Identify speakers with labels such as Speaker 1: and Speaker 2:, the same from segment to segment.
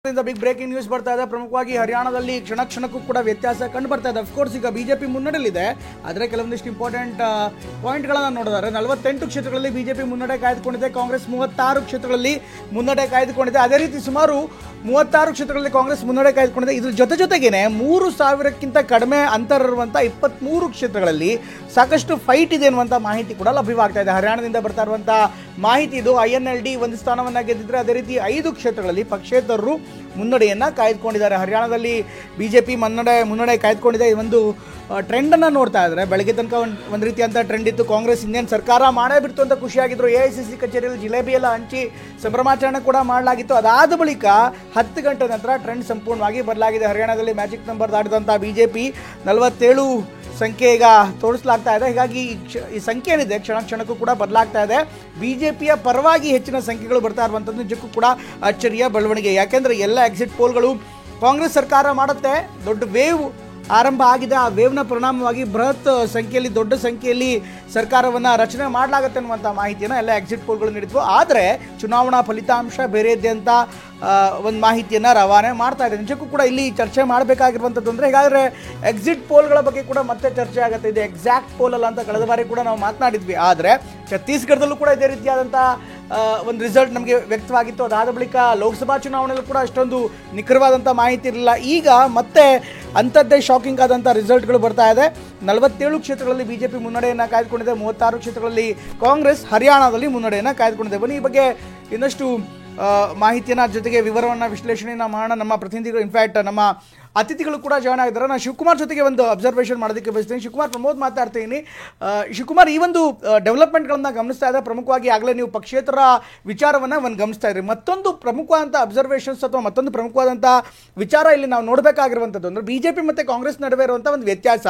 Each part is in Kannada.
Speaker 1: ಬಿಗ್ ಬ್ರೇಕಿಂಗ್ ನ್ಯೂಸ್ ಬರ್ತಾ ಇದೆ. ಪ್ರಮುಖವಾಗಿ ಹರಿಯಾಣದಲ್ಲಿ ಕ್ಷಣ ಕ್ಷಣಕ್ಕೂ ಕೂಡ ವ್ಯತ್ಯಾಸ ಕಂಡು ಬರ್ತಾ ಇದೆ. ಅಫ್ಕೋರ್ಸ್ ಈಗ ಬಿಜೆಪಿ ಮುನ್ನಡೆಯಲ್ಲಿದೆ, ಆದರೆ ಕೆಲವೊಂದಿಷ್ಟು ಇಂಪಾರ್ಟೆಂಟ್ ಪಾಯಿಂಟ್ಗಳನ್ನು ನೋಡಿದರೆ 48 ಕ್ಷೇತ್ರಗಳಲ್ಲಿ ಬಿಜೆಪಿ ಮುನ್ನಡೆ ಕಾಯ್ದುಕೊಂಡಿದೆ, ಕಾಂಗ್ರೆಸ್ 36 ಕ್ಷೇತ್ರಗಳಲ್ಲಿ ಮುನ್ನಡೆ ಕಾಯ್ದುಕೊಂಡಿದೆ. ಅದೇ ರೀತಿ ಸುಮಾರು 36 ಕ್ಷೇತ್ರಗಳಲ್ಲಿ ಕಾಂಗ್ರೆಸ್ ಮುನ್ನಡೆ ಕಾಯ್ದುಕೊಂಡಿದೆ. ಇದ್ರ ಜೊತೆಗೇನೆ 3000ಕ್ಕಿಂತ ಕಡಿಮೆ ಅಂತರ ಇರುವಂಥ 23 ಕ್ಷೇತ್ರಗಳಲ್ಲಿ ಸಾಕಷ್ಟು ಫೈಟ್ ಇದೆ ಅನ್ನುವಂಥ ಮಾಹಿತಿ ಕೂಡ ಲಭ್ಯವಾಗ್ತಾ ಇದೆ. ಹರಿಯಾಣದಿಂದ ಬರ್ತಾ ಇರುವಂಥ ಮಾಹಿತಿ ಇದು. INLD ಒಂದು ಸ್ಥಾನವನ್ನು ಗೆದ್ದಿದ್ರೆ, ಅದೇ ರೀತಿ 5 ಕ್ಷೇತ್ರಗಳಲ್ಲಿ ಪಕ್ಷೇತರರು ಮುನ್ನಡೆಯನ್ನು ಕಾಯ್ದುಕೊಂಡಿದ್ದಾರೆ. ಹರಿಯಾಣದಲ್ಲಿ ಬಿಜೆಪಿ ಮುನ್ನಡೆ ಕಾಯ್ದುಕೊಂಡಿದೆ. ಈ ಒಂದು ಟ್ರೆಂಡನ್ನು ನೋಡ್ತಾ ಇದ್ದಾರೆ. ಬೆಳಗ್ಗೆ ತನಕ ಒಂದು ರೀತಿಯಂಥ ಟ್ರೆಂಡ್ ಇತ್ತು. ಕಾಂಗ್ರೆಸ್ ಇನ್ನೇನು ಸರ್ಕಾರ ಮಾಡೇ ಬಿಡ್ತು ಅಂತ ಖುಷಿಯಾಗಿದ್ರು. AICC ಕಚೇರಿಯಲ್ಲಿ ಜಿಲೇಬಿ ಎಲ್ಲ ಹಂಚಿ ಸಂಭ್ರಮಾಚರಣೆ ಕೂಡ ಮಾಡಲಾಗಿತ್ತು. ಅದಾದ ಬಳಿಕ 10 ಗಂಟೆ ನಂತರ ಟ್ರೆಂಡ್ ಸಂಪೂರ್ಣವಾಗಿ ಬದಲಾಗಿದೆ. ಹರಿಯಾಣದಲ್ಲಿ ಮ್ಯಾಜಿಕ್ ನಂಬರ್ ದಾಟಿದಂಥ ಬಿಜೆಪಿ 47 ಸಂಖ್ಯೆ ಈಗ ತೋರಿಸಲಾಗ್ತಾ ಇದೆ. ಹೀಗಾಗಿ ಈ ಸಂಖ್ಯೆ ಏನಿದೆ ಕ್ಷಣ ಕ್ಷಣಕ್ಕೂ ಕೂಡ ಬದಲಾಗ್ತಾ ಇದೆ. ಬಿಜೆಪಿಯ ಪರವಾಗಿ ಹೆಚ್ಚಿನ ಸಂಖ್ಯೆಗಳು ಬರ್ತಾ ಇರುವಂಥದ್ದು ನಿಜಕ್ಕೂ ಕೂಡ ಅಚ್ಚರಿಯ ಬೆಳವಣಿಗೆ. ಯಾಕೆಂದರೆ ಎಲ್ಲ ಎಕ್ಸಿಟ್ ಪೋಲ್ಗಳು ಕಾಂಗ್ರೆಸ್ ಸರ್ಕಾರ ಮಾಡುತ್ತೆ, ದೊಡ್ಡ ವೇವ್ ಆರಂಭ ಆಗಿದೆ. ಆ ವೇವ್ನ ಪರಿಣಾಮವಾಗಿ ಬೃಹತ್ ಸಂಖ್ಯೆಯಲ್ಲಿ, ದೊಡ್ಡ ಸಂಖ್ಯೆಯಲ್ಲಿ ಸರ್ಕಾರವನ್ನು ರಚನೆ ಮಾಡಲಾಗುತ್ತೆ ಅನ್ನುವಂಥ ಮಾಹಿತಿಯನ್ನು ಎಲ್ಲ ಎಕ್ಸಿಟ್ ಪೋಲ್ಗಳು ನೀಡಿದ್ವು. ಆದರೆ ಚುನಾವಣಾ ಫಲಿತಾಂಶ ಬೇರೆ ಇದೆ ಅಂತ ಒಂದು ಮಾಹಿತಿಯನ್ನು ರವಾನೆ ಮಾಡ್ತಾ ಇದೆ. ನಿಜಕ್ಕೂ ಕೂಡ ಇಲ್ಲಿ ಚರ್ಚೆ ಮಾಡಬೇಕಾಗಿರುವಂಥದ್ದು ಅಂದರೆ, ಹೀಗಾದರೆ ಎಕ್ಸಿಟ್ ಪೋಲ್ಗಳ ಬಗ್ಗೆ ಕೂಡ ಮತ್ತೆ ಚರ್ಚೆ ಆಗುತ್ತೆ. ಇದು ಎಕ್ಸಾಕ್ಟ್ ಪೋಲ್ ಅಲ್ಲ ಅಂತ ಕಳೆದ ಬಾರಿ ಕೂಡ ನಾವು ಮಾತನಾಡಿದ್ವಿ. ಆದರೆ ಛತ್ತೀಸ್ಗಢದಲ್ಲೂ ಕೂಡ ಇದೇ ರೀತಿಯಾದಂಥ ಒಂದು ರಿಸಲ್ಟ್ ನಮಗೆ ವ್ಯಕ್ತವಾಗಿತ್ತು. ಅದಾದ ಬಳಿಕ ಲೋಕಸಭಾ ಚುನಾವಣೆಯಲ್ಲೂ ಕೂಡ ಅಷ್ಟೊಂದು ನಿಖರವಾದಂಥ ಮಾಹಿತಿ ಇರಲಿಲ್ಲ. ಈಗ ಮತ್ತೆ ಅಂಥದ್ದೇ ಶಾಕಿಂಗ್ ಆದಂಥ ರಿಸಲ್ಟ್ಗಳು ಬರ್ತಾ ಇದೆ. 47 ಕ್ಷೇತ್ರಗಳಲ್ಲಿ ಬಿಜೆಪಿ ಮುನ್ನಡೆಯನ್ನು ಕಾಯ್ದುಕೊಂಡಿದೆ, 36 ಕ್ಷೇತ್ರಗಳಲ್ಲಿ ಕಾಂಗ್ರೆಸ್ ಹರಿಯಾಣದಲ್ಲಿ ಮುನ್ನಡೆಯನ್ನು ಕಾಯ್ದುಕೊಂಡಿದೆ. ಬನ್ನಿ ಈ ಬಗ್ಗೆ ಇನ್ನಷ್ಟು ಮಾಹಿತಿಯನ್ನು ಜೊತೆಗೆ ವಿವರವನ್ನು ವಿಶ್ಲೇಷಣೆಯನ್ನು ಮಾಡೋಣ. ನಮ್ಮ ಪ್ರತಿನಿಧಿಗಳು, ಇನ್ಫ್ಯಾಕ್ಟ್ ನಮ್ಮ ಅತಿಥಿಗಳು ಕೂಡ ಜಾಯ್ನ್ ಆಗಿದ್ದಾರೆ. ನಾನು ಶಿವಕುಮಾರ್ ಜೊತೆಗೆ ಒಂದು ಅಬ್ಸರ್ವೇಷನ್ ಮಾಡೋದಕ್ಕೆ ಬಯಸ್ತೀನಿ. ಶಿವಕುಮಾರ್, ಪ್ರಮೋದ್ ಮಾತಾಡ್ತೀನಿ. ಶಿವಕುಮಾರ್, ಈ ಒಂದು ಡೆವಲಪ್ಮೆಂಟ್ಗಳನ್ನು ಗಮನಿಸ್ತಾ ಇದೆ. ಪ್ರಮುಖವಾಗಿ ಆಗಲೇ ನೀವು ಪಕ್ಷೇತರ ವಿಚಾರವನ್ನು ಗಮನಿಸ್ತಾ ಇದ್ರಿ. ಮತ್ತೊಂದು ಪ್ರಮುಖವಾದಂಥ ಅಬ್ಸರ್ವೇಷನ್ಸ್ ಅಥವಾ ಮತ್ತೊಂದು ಪ್ರಮುಖವಾದಂಥ ವಿಚಾರ ಇಲ್ಲಿ ನಾವು ನೋಡಬೇಕಾಗಿರುವಂಥದ್ದು ಅಂದರೆ, ಬಿಜೆಪಿ ಮತ್ತು ಕಾಂಗ್ರೆಸ್ ನಡುವೆ ಇರುವಂಥ ಒಂದು ವ್ಯತ್ಯಾಸ.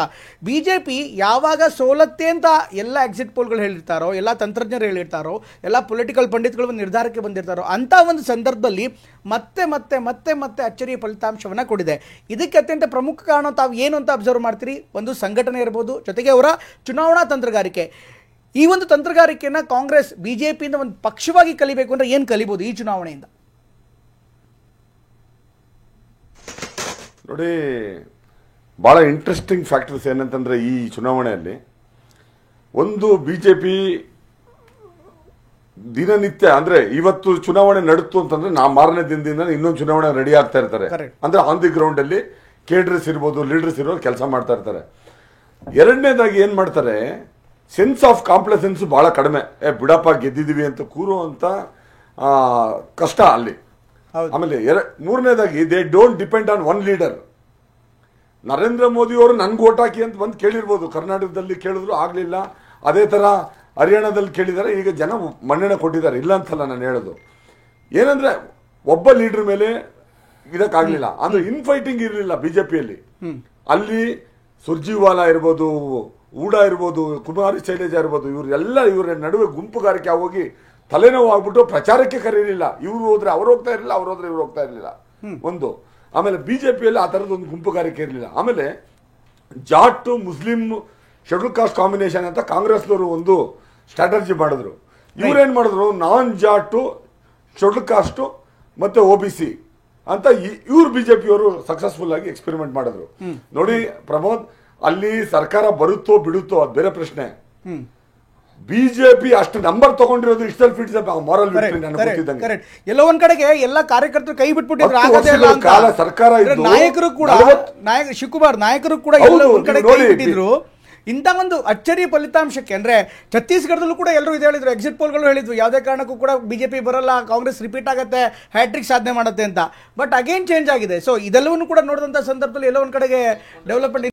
Speaker 1: ಬಿಜೆಪಿ ಯಾವಾಗ ಸೋಲತ್ತೆ ಅಂತ ಎಲ್ಲ ಎಕ್ಸಿಟ್ ಪೋಲ್ಗಳು ಹೇಳಿರ್ತಾರೋ, ಎಲ್ಲ ತಂತ್ರಜ್ಞರು ಹೇಳಿರ್ತಾರೋ, ಎಲ್ಲ ಪೊಲಿಟಿಕಲ್ ಪಂಡಿತಗಳು ಒಂದು ನಿರ್ಧಾರಕ್ಕೆ ಬಂದಿರ್ತಾರೋ, ಅಂಥ ಒಂದು ಸಂದರ್ಭದಲ್ಲಿ ಮತ್ತೆ ಮತ್ತೆ ಮತ್ತೆ ಮತ್ತೆ ಅಚ್ಚರಿಯ ಫಲಿತಾಂಶವನ್ನು ಕೊಡಿದೆ. ಇದಕ್ಕೆ ಅತ್ಯಂತ ಪ್ರಮುಖ ಕಾರಣ ತಾವು ಏನು ಅಂತ ಅಬ್ಸರ್ವ್ ಮಾಡ್ತೀರಿ? ಒಂದು ಸಂಘಟನೆ ಇರ್ಬೋದು, ಜೊತೆಗೆ ಅವರ ಚುನಾವಣಾ ತಂತ್ರಗಾರಿಕೆ. ಈ ಒಂದು ತಂತ್ರಗಾರಿಕೆಯನ್ನು ಕಾಂಗ್ರೆಸ್ ಬಿಜೆಪಿಯಿಂದ ಒಂದು ಪಕ್ಷವಾಗಿ ಕಲಿಬೇಕು ಅಂದ್ರೆ ಏನು ಕಲಿಬಹುದು ಈ ಚುನಾವಣೆಯಿಂದ?
Speaker 2: ನೋಡಿ, ಭಾಳ ಇಂಟ್ರೆಸ್ಟಿಂಗ್ ಫ್ಯಾಕ್ಟರ್ಸ್ ಏನಂತಂದ್ರೆ, ಈ ಚುನಾವಣೆಯಲ್ಲಿ ಒಂದು ಬಿಜೆಪಿ ದಿನನಿತ್ಯ ಅಂದ್ರೆ ಇವತ್ತು ಚುನಾವಣೆ ನಡುತ್ತು ಅಂತಂದ್ರೆ ಮಾರನೇ ದಿನದಿಂದ ಇನ್ನೊಂದು ಚುನಾವಣೆ ರೆಡಿ ಆಗ್ತಾ ಇರ್ತಾರೆ. ಅಂದ್ರೆ ಆನ್ ದಿ ಗ್ರೌಂಡ್ ಅಲ್ಲಿ ಕೇಡರ್ಸ್ ಇರ್ಬೋದು, ಲೀಡರ್ಸ್ ಇರೋರು ಕೆಲಸ ಮಾಡ್ತಾ ಇರ್ತಾರೆ. ಎರಡನೇದಾಗಿ ಏನ್ ಮಾಡ್ತಾರೆ, ಸೆನ್ಸ್ ಆಫ್ ಕಾಂಪ್ಲೆಸೆನ್ಸ್ ಬಹಳ ಕಡಿಮೆ. ಬಿಡಪ್ಪ ಗೆದ್ದಿದೀವಿ ಅಂತ ಕೂರುವಂತ ಕಷ್ಟ ಅಲ್ಲಿ. ಆಮೇಲೆ ಮೂರನೇದಾಗಿ they don't depend on one leader. Narendra Modi ಅವರು ನನ್ಗೆ ಓಟ್ ಹಾಕಿ ಅಂತ ಬಂದು ಕೇಳಿರ್ಬೋದು, ಕರ್ನಾಟಕದಲ್ಲಿ ಕೇಳಿದ್ರು ಆಗ್ಲಿಲ್ಲ. ಅದೇ ತರ ಹರಿಯಾಣದಲ್ಲಿ ಕೇಳಿದ್ದಾರೆ. ಈಗ ಜನ ಮನ್ನಣೆ ಕೊಟ್ಟಿದ್ದಾರೆ, ಇಲ್ಲ ಅಂತಲ್ಲ ನಾನು ಹೇಳೋದು. ಏನಂದ್ರೆ ಒಬ್ಬ ಲೀಡರ್ ಮೇಲೆ ಇದಕ್ಕಾಗ್ಲಿಲ್ಲ. ಅಂದ್ರೆ ಇನ್ಫೈಟಿಂಗ್ ಇರಲಿಲ್ಲ ಬಿಜೆಪಿಯಲ್ಲಿ. ಅಲ್ಲಿ ಸುರ್ಜಿವಾಲಾ ಇರ್ಬೋದು, ಊಡಾ ಇರ್ಬೋದು, ಕುಮಾರಿ ಶೈಲಜಾ ಇರ್ಬೋದು, ಇವರ ನಡುವೆ ಗುಂಪುಗಾರಿಕೆ ಆಗೋಗಿ ತಲೆನೋವು ಆಗ್ಬಿಟ್ಟು ಪ್ರಚಾರಕ್ಕೆ ಕರೀಲಿಲ್ಲ. ಇವ್ರು ಹೋದ್ರೆ ಅವ್ರು ಹೋಗ್ತಾ ಇರಲಿಲ್ಲ, ಅವ್ರು ಹೋದ್ರೆ ಇವ್ರು ಹೋಗ್ತಾ ಇರಲಿಲ್ಲ. ಒಂದು. ಆಮೇಲೆ ಬಿಜೆಪಿಯಲ್ಲಿ ಆ ತರದ ಒಂದು ಗುಂಪುಗಾರಿಕೆ ಇರಲಿಲ್ಲ. ಆಮೇಲೆ Jat Muslim schedule caste combination ಅಂತ ಕಾಂಗ್ರೆಸ್ನವರು ಒಂದು ಸ್ಟ್ರಾಟಜಿ ಮಾಡಿದ್ರು. ಇವ್ರೇನ್ ಮಾಡಿದ್ರು, ನಾನ್ ಜಾಟು, ಶೆಡ್ಯೂಲ್ ಕಾಸ್ಟ್ ಮತ್ತೆ OBC ಅಂತ ಇವ್ರು ಬಿಜೆಪಿಯವರು ಸಕ್ಸಸ್ಫುಲ್ ಆಗಿ ಎಕ್ಸ್ಪೆರಿಮೆಂಟ್ ಮಾಡಿದ್ರು. ನೋಡಿ ಪ್ರಮೋದ್, ಅಲ್ಲಿ ಸರ್ಕಾರ ಬರುತ್ತೋ ಬಿಡುತ್ತೋ ಅದು ಬೇರೆ ಪ್ರಶ್ನೆ. ಬಿಜೆಪಿ ಅಷ್ಟು ನಂಬರ್ ತಗೊಂಡಿರೋದು ಇಷ್ಟಲ್ ಫಿಟ್ಸ್ ಮಾರಲ್ ವಿಕ್ಟರಿ ನನಗೆ ಗೊತ್ತಿದ್ದಂಗೆ.
Speaker 1: ಎಲ್ಲ ಒಂದ್ ಕಡೆಗೆ ಎಲ್ಲ ಕಾರ್ಯಕರ್ತರು ಕೈ ಬಿಟ್ಬಿಟ್ಟಿದ್ರು.
Speaker 2: ಸರ್ಕಾರ
Speaker 1: ನಾಯಕರು ಕೂಡ ಶಿವಕುಮಾರ್ ನಾಯಕರು ಕೂಡ ಎಲ್ಲ ಒಂದ್ ಕಡೆ ಕೈ ಬಿಟ್ಟಿದ್ರು. ಇಂಥ ಒಂದು ಅಚ್ಚರಿಯ ಫಲಿತಾಂಶಕ್ಕೆ ಅಂದ್ರೆ ಛತ್ತೀಸ್ಗಢದಲ್ಲೂ ಕೂಡ ಎಲ್ಲರೂ ಇದು ಹೇಳಿದ್ರು, ಎಕ್ಸಿಟ್ ಪೋಲ್ಗಳು ಹೇಳಿದ್ವು ಯಾವುದೇ ಕಾರಣಕ್ಕೂ ಕೂಡ ಬಿಜೆಪಿ ಬರಲ್ಲ, ಕಾಂಗ್ರೆಸ್ ರಿಪೀಟ್ ಆಗುತ್ತೆ, ಹ್ಯಾಟ್ರಿಕ್ ಸಾಧನೆ ಮಾಡುತ್ತೆ ಅಂತ. ಬಟ್ ಅಗೇನ್ ಚೇಂಜ್ ಆಗಿದೆ. ಸೊ ಇದೆಲ್ಲವನ್ನು ಕೂಡ ನೋಡಿದಂಥ ಸಂದರ್ಭದಲ್ಲಿ ಎಲ್ಲ ಒಂದ್ ಕಡೆಗೆ ಡೆವಲಪ್ಮೆಂಟ್